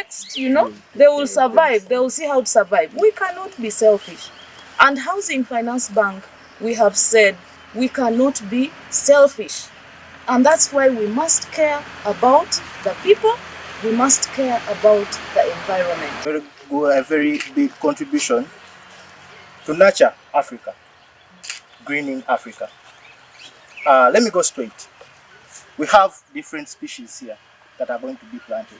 next, they will survive. They will see how to survive. We cannot be selfish. And Housing Finance Bank, we have said we cannot be selfish. And that's why we must care about the people. We must care about the environment. A very big contribution to nurture Africa, greening Africa. Let me go straight. We have different species here that are going to be planted.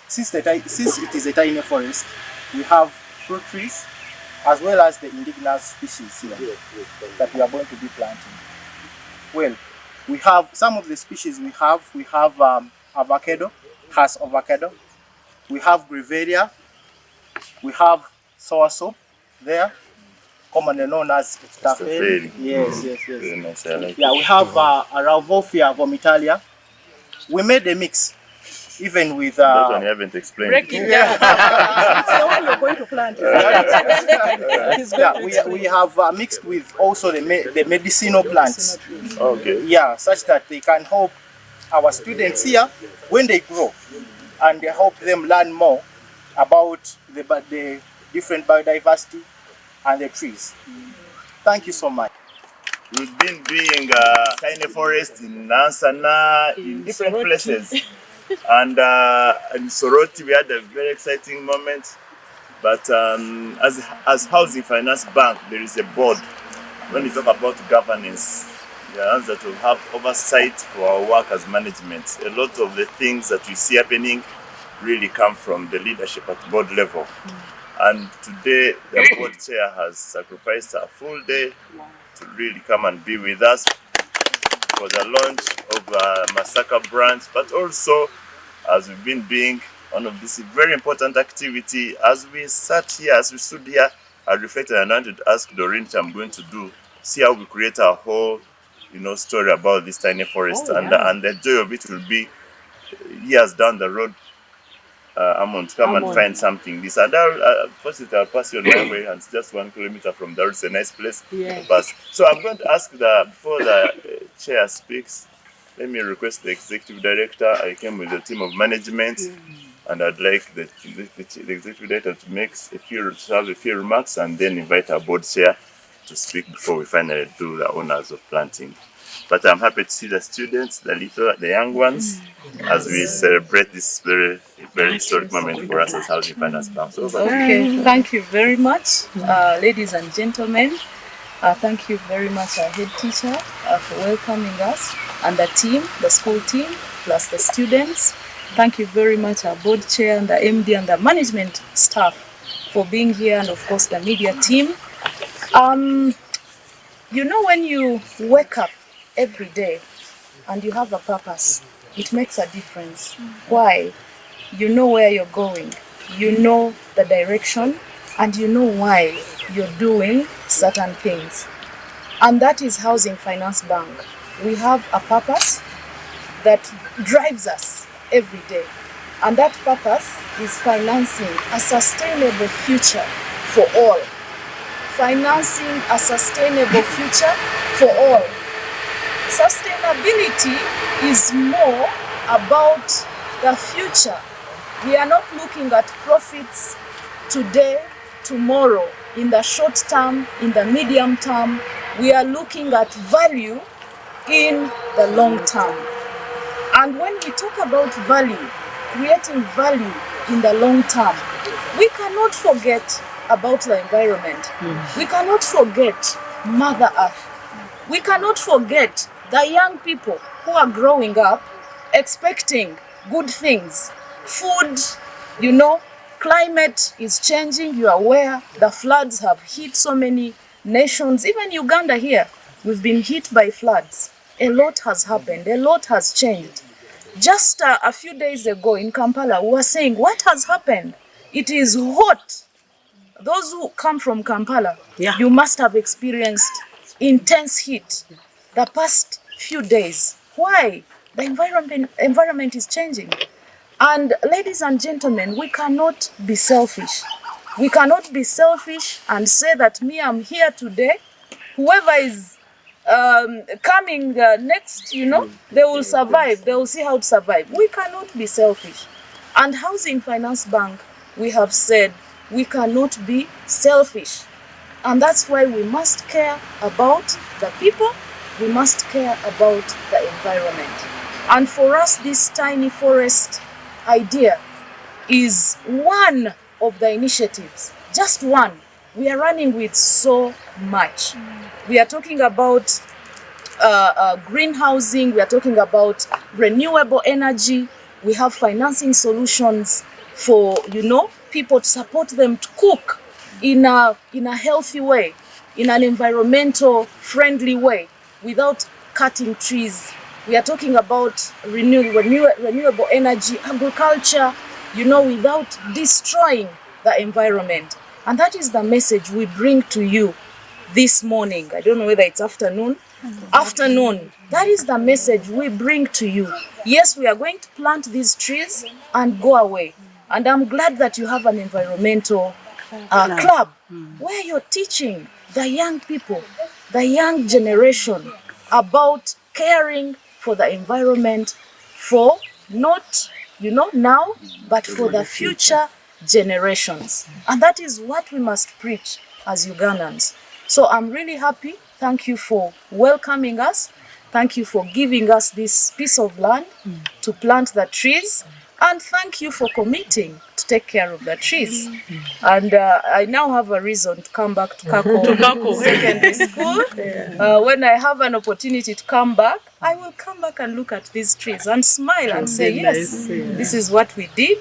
Since it is a tiny forest, we have fruit trees as well as the indigenous species here that we are going to be planting. Well, we have some of the species we have avocado, Hass avocado, we have Grevillea, we have soursop there, commonly known as Staphylococcus. Yes. Yeah, we have Rauvolfia vomitalia. We made a mix, even with that one you haven't explained. Breaking down. It's the one you're going to plant. Yeah, we have mixed with also the medicinal plants. Okay. Yeah, such that they can help our students here when they grow, and they help them learn more about the different biodiversity and the trees. Thank you so much. We've been doing tiny forest in Nansana, in different places. And in Soroti, we had a very exciting moment. But as Housing Finance Bank, there is a board. When we talk about governance, the ones that will have oversight for our work as management. A lot of the things that we see happening really come from the leadership at board level. And today, the board chair has sacrificed a full day to really come and be with us for the launch of Masaka branch, but also as we've been doing one of this very important activity. As we stood here, I reflected and wanted to ask Doreen what I'm going to do, see how we create a whole, story about this tiny forest. And the joy of it will be years down the road. I'm going to come and find something. This first I'll pass you on my way, and it's just 1 kilometer from there. It's a nice place to pass. So I'm going to ask before the chair speaks, let me request the executive director. I came with a team of management, and I'd like the executive director to have a few remarks, and then invite our board chair to speak before we finally do the honors of planting. But I'm happy to see the students, the young ones, as we celebrate this very, very historic moment for us as Housing Finance Bank. So, okay, thank you very much, ladies and gentlemen. Thank you very much, our head teacher, for welcoming us, and the team, the school team, plus the students. Thank you very much, our board chair and the MD and the management staff for being here, and of course the media team. When you wake up every day and you have a purpose, it makes a difference. Why? You know where you're going, you know the direction, and you know why you're doing certain things. And that is Housing Finance Bank. We have a purpose that drives us every day, and that purpose is financing a sustainable future for all. Financing a sustainable future for all. Sustainability is more about the future. We are not looking at profits today, tomorrow, in the short term, in the medium term. We are looking at value in the long term. And when we talk about value, creating value in the long term, we cannot forget about the environment. We cannot forget Mother Earth. We cannot forget the young people who are growing up expecting good things. Food, climate is changing. You are aware the floods have hit so many nations. Even Uganda here, we've been hit by floods. A lot has happened. A lot has changed. Just a few days ago in Kampala, we were saying, what has happened? It is hot. Those who come from Kampala, you must have experienced intense heat the past few days. Why? The environment is changing. And ladies and gentlemen, we cannot be selfish. We cannot be selfish and say that I'm here today. Whoever is coming next, they will survive. They will see how to survive. We cannot be selfish. And Housing Finance Bank, we have said we cannot be selfish. And that's why we must care about the people, we must care about the environment. And for us, this tiny forest idea is one of the initiatives, just one. We are running with so much. We are talking about greenhousing, we are talking about renewable energy, we have financing solutions for, people to support them to cook in a healthy way, in an environmental friendly way, without cutting trees. We are talking about renewable energy, agriculture, without destroying the environment. And that is the message we bring to you this morning. I don't know whether it's afternoon. Afternoon. That is the message we bring to you. Yes, we are going to plant these trees and go away. And I'm glad that you have an environmental club where you're teaching the young people, the young generation about caring for the environment for not, now, but for the future generations. And that is what we must preach as Ugandans. So I'm really happy. Thank you for welcoming us. Thank you for giving us this piece of land to plant the trees. And thank you for committing to take care of the trees. And I now have a reason to come back to Kako Secondary School. When I have an opportunity to come back, I will come back and look at these trees and smile and say, yes, this is what we did.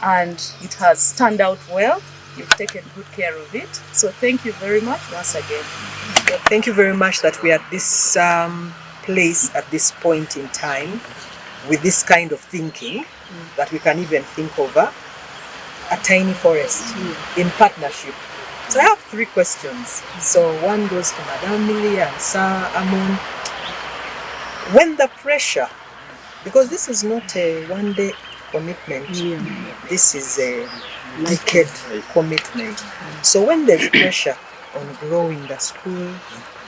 And it has turned out well. You've taken good care of it. So thank you very much once again. Thank you very much that we are at this place at this point in time with this kind of thinking, that we can even think over a tiny forest in partnership. So I have 3 questions. So one goes to Madame Millie and Sir Amon. When the pressure, because this is not a one-day commitment, this is a decade commitment. So when there's pressure on growing the school,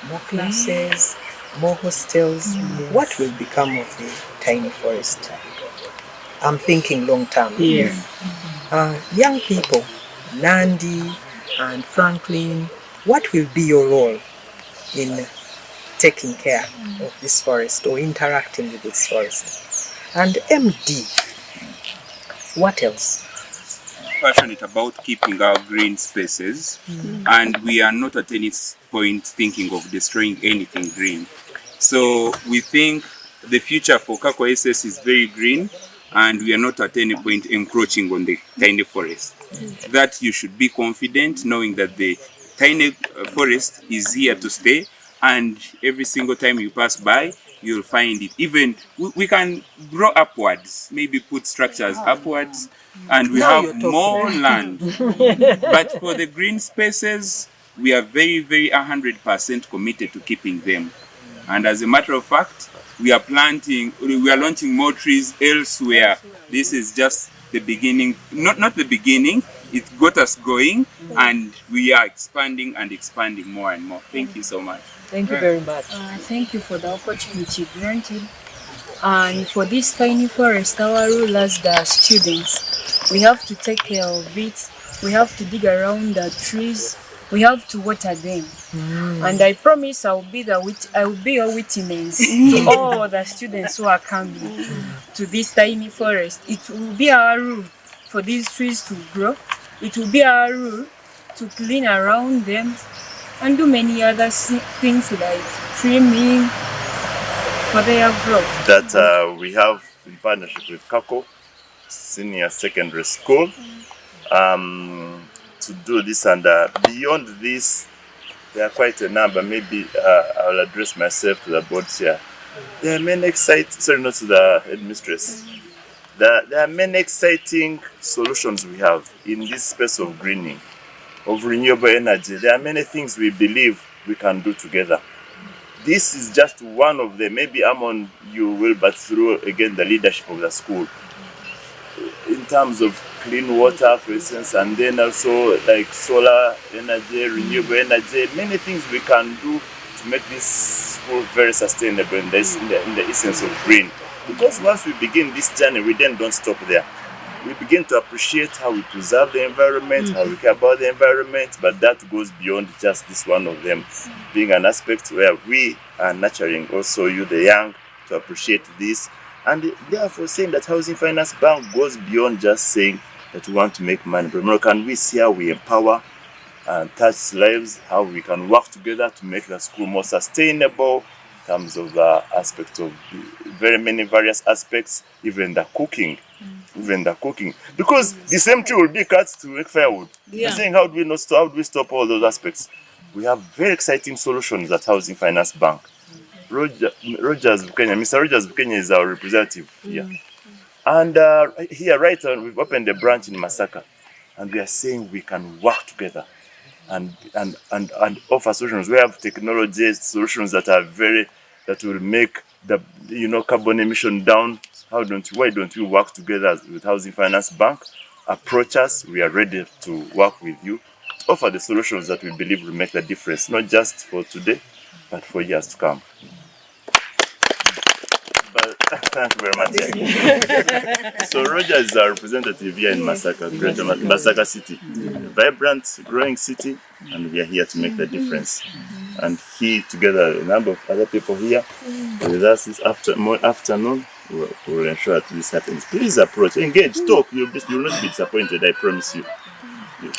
more classes, more hostels, what will become of the tiny forest? I'm thinking long term. Young people, Nandi and Franklin, what will be your role in taking care of this forest or interacting with this forest? And MD, what else? Passionate about keeping our green spaces, and we are not at any point thinking of destroying anything green. So we think the future for Kako SS is very green, and we are not at any point encroaching on the tiny forest. That you should be confident knowing that the tiny forest is here to stay, and every single time you pass by, you'll find it. Even we can grow upwards, maybe put structures upwards, and we have more land. But for the green spaces, we are very, very 100% committed to keeping them. And as a matter of fact, we are launching more trees elsewhere. This is just the beginning, not the beginning, it got us going, and we are expanding and expanding more and more. Thank you so much. Thank you very much. Thank you for the opportunity granted. And for this tiny forest, our role as the students, we have to take care of it, we have to dig around the trees, we have to water them. And I promise I will be a witness to all the students who are coming to this tiny forest. It will be our rule for these trees to grow. It will be our rule to clean around them and do many other things like trimming for their growth. That we have in partnership with Kako Senior Secondary School to do this, and beyond this, there are quite a number. Maybe I'll address myself to the board here. There are many not to the headmistress. There are many exciting solutions we have in this space of greening, of renewable energy. There are many things we believe we can do together. This is just one of them. Maybe Amon, you will, but through, again, the leadership of the school. In terms of clean water, for instance, and then also like solar energy, renewable energy, many things we can do to make this school very sustainable in the essence of green. Because once we begin this journey, we then don't stop there. we begin to appreciate how we preserve the environment, how we care about the environment, but that goes beyond just this one of them being an aspect where we are nurturing also you, the young, to appreciate this. And therefore saying that Housing Finance Bank goes beyond just saying that we want to make money, but more can we see how we empower and touch lives, how we can work together to make the school more sustainable in terms of the aspect of very many various aspects, even the cooking. Because the same tree will be cut to make firewood. We're saying how do we stop all those aspects? We have very exciting solutions at Housing Finance Bank. Rogers Bukenya, Mr. Rogers Bukenya is our representative here. And here right on, we've opened a branch in Masaka, and we are saying we can work together and offer solutions. We have technology solutions that will make the carbon emission down. Why don't we work together with Housing Finance Bank? Approach us. We are ready to work with you to offer the solutions that we believe will make the difference, not just for today, but for years to come. But thank you very much. So Roger is our representative here in Masaka, Greater Masaka City, a vibrant, growing city, and we are here to make the difference. And he, together with a number of other people here with us this afternoon, will ensure that this happens. Please approach, engage, talk. You'll not be disappointed, I promise you. you.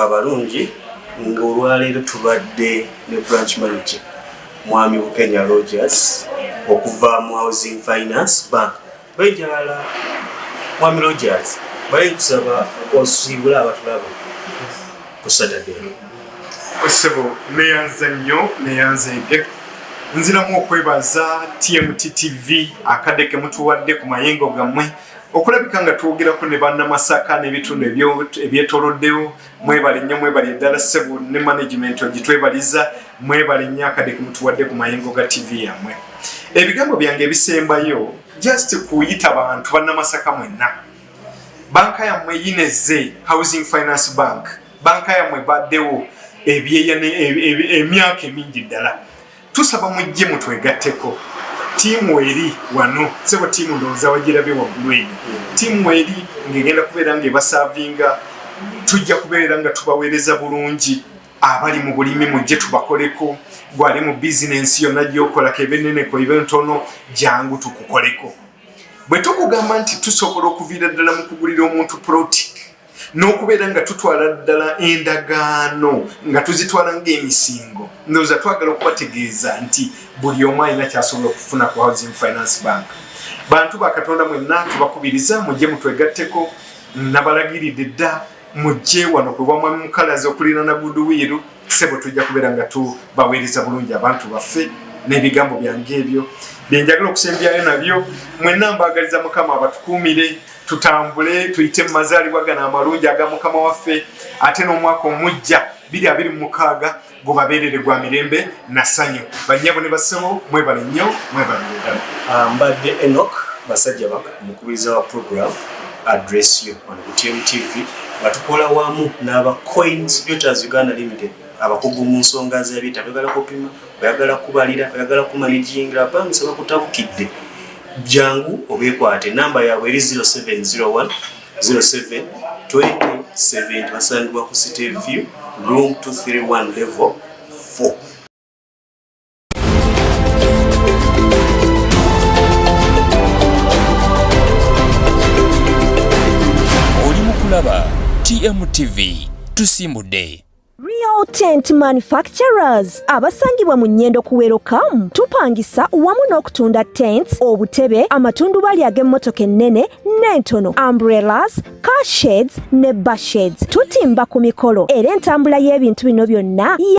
ffe abalungi ng'olwaleero tubadde ne branch manager Mwami Bukenya Rogers okuva mu Housing Finance Bank. Benjala Mwami Rogers bali kusaba osibula abatulaba ku Saturday. Osebo neyanza nnyo neyanzeege nziramu okwebaza TMT TV akadeke mutuwadde ku mayengo gammwe okulabika nga twogerako ne bannamasaka n'ebitundu ebyetoloddewo mwebale nnyo mwebale ddala ssebo ne management ogitwebaliza mwebale nnyo akadeke mutuwadde ku mayengo ga TV yammwe. Ebigambo byange ebisembayo just kuyita bantu bannamasaka mwenna banka yammwe yineze Housing Finance Bank banka yammwe baddewo emyaka emingi ddala tusaba mujje mutwegatteko tiimu eri wano sebo tiimu ndowooza wagirabye waggulu eyo tiimu eri ng'egenda kubeera ng'ebasavinga tujja kubeera nga tubaweereza bulungi abali mu bulimi mujje tubakoleko gwali mu bizinensi yonna gy'okolako ebenneneko ebentono jangu tukukoleko bwe tukugamba nti tusobola okuviira ddala mu kugulira omuntu proti n'okubeera nga tutwala ddala endagaano nga tuzitwala ng'emisingo ndowooza twagala okubategeeza nti buli omu alina kyasobola okufuna ku Housing Finance Bank. Bantu ba Katonda mwenna tubakubiriza mujje mutwegatteko nabalagiridde dda mujje wano ku bwamwami Mukalazi okulina na Goodwill sebo tujja kubeera nga tubaweereza bulungi abantu baffe n'ebigambo byange ebyo byenjagala okusembyayo nabyo mwenna mbaagaliza Mukama abatukuumire tutambule tuyite mu mazaalibwa gano amalungi aga Mukama waffe ate n'omwaka omujja 2026 gubabeerere gwa mirembe na ssanyu bannyabo ne bassebo mwebale nnyo mwebale ddala. Mbadde Enoch basajja mukubiriza wa program address yo on TMTV batukola wamu n'aba Coins Builders Uganda Limited abakugu mu nsonga z'ebita bagala kupima bayagala kubalira bayagala kumaniginga bangi bakutabukidde jangu obekwate namba yaabwe eri 0701 07 27 basangibwa ku City View room 231 level 4. Oli mukulaba TMTV tusimudde. Real Tent Manufacturers abasangibwa mu Nnyendo ku Welcome tupangisa wamu n'okutunda tents, obutebe, amatundubali ag'emmotoka ennene n'entono, umbrellas, car shades ne bus shades. Tutimba ku mikolo era entambula y'ebintu bino byonna